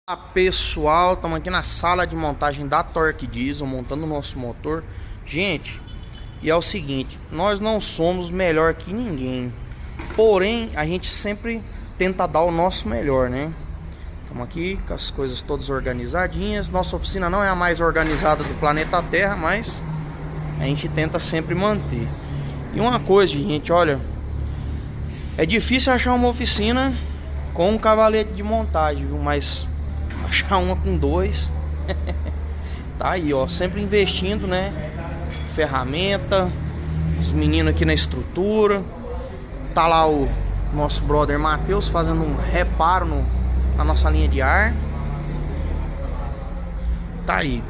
Olá pessoal, estamos aqui na sala de montagem da Torque Diesel, montando o nosso motor. Gente, e é o seguinte, nós não somos melhor que ninguém, porém a gente sempre tenta dar o nosso melhor, né? Estamos aqui com as coisas todas organizadinhas. Nossa oficina não é a mais organizada do planeta Terra, mas a gente tenta sempre manter. E uma coisa, gente, olha, é difícil achar uma oficina com um cavalete de montagem, viu? Mas achar uma com dois tá aí, ó, sempre investindo, né? Ferramenta, os meninos aqui na estrutura. Tá lá o nosso brother Matheus fazendo um reparo na nossa linha de ar. Tá aí.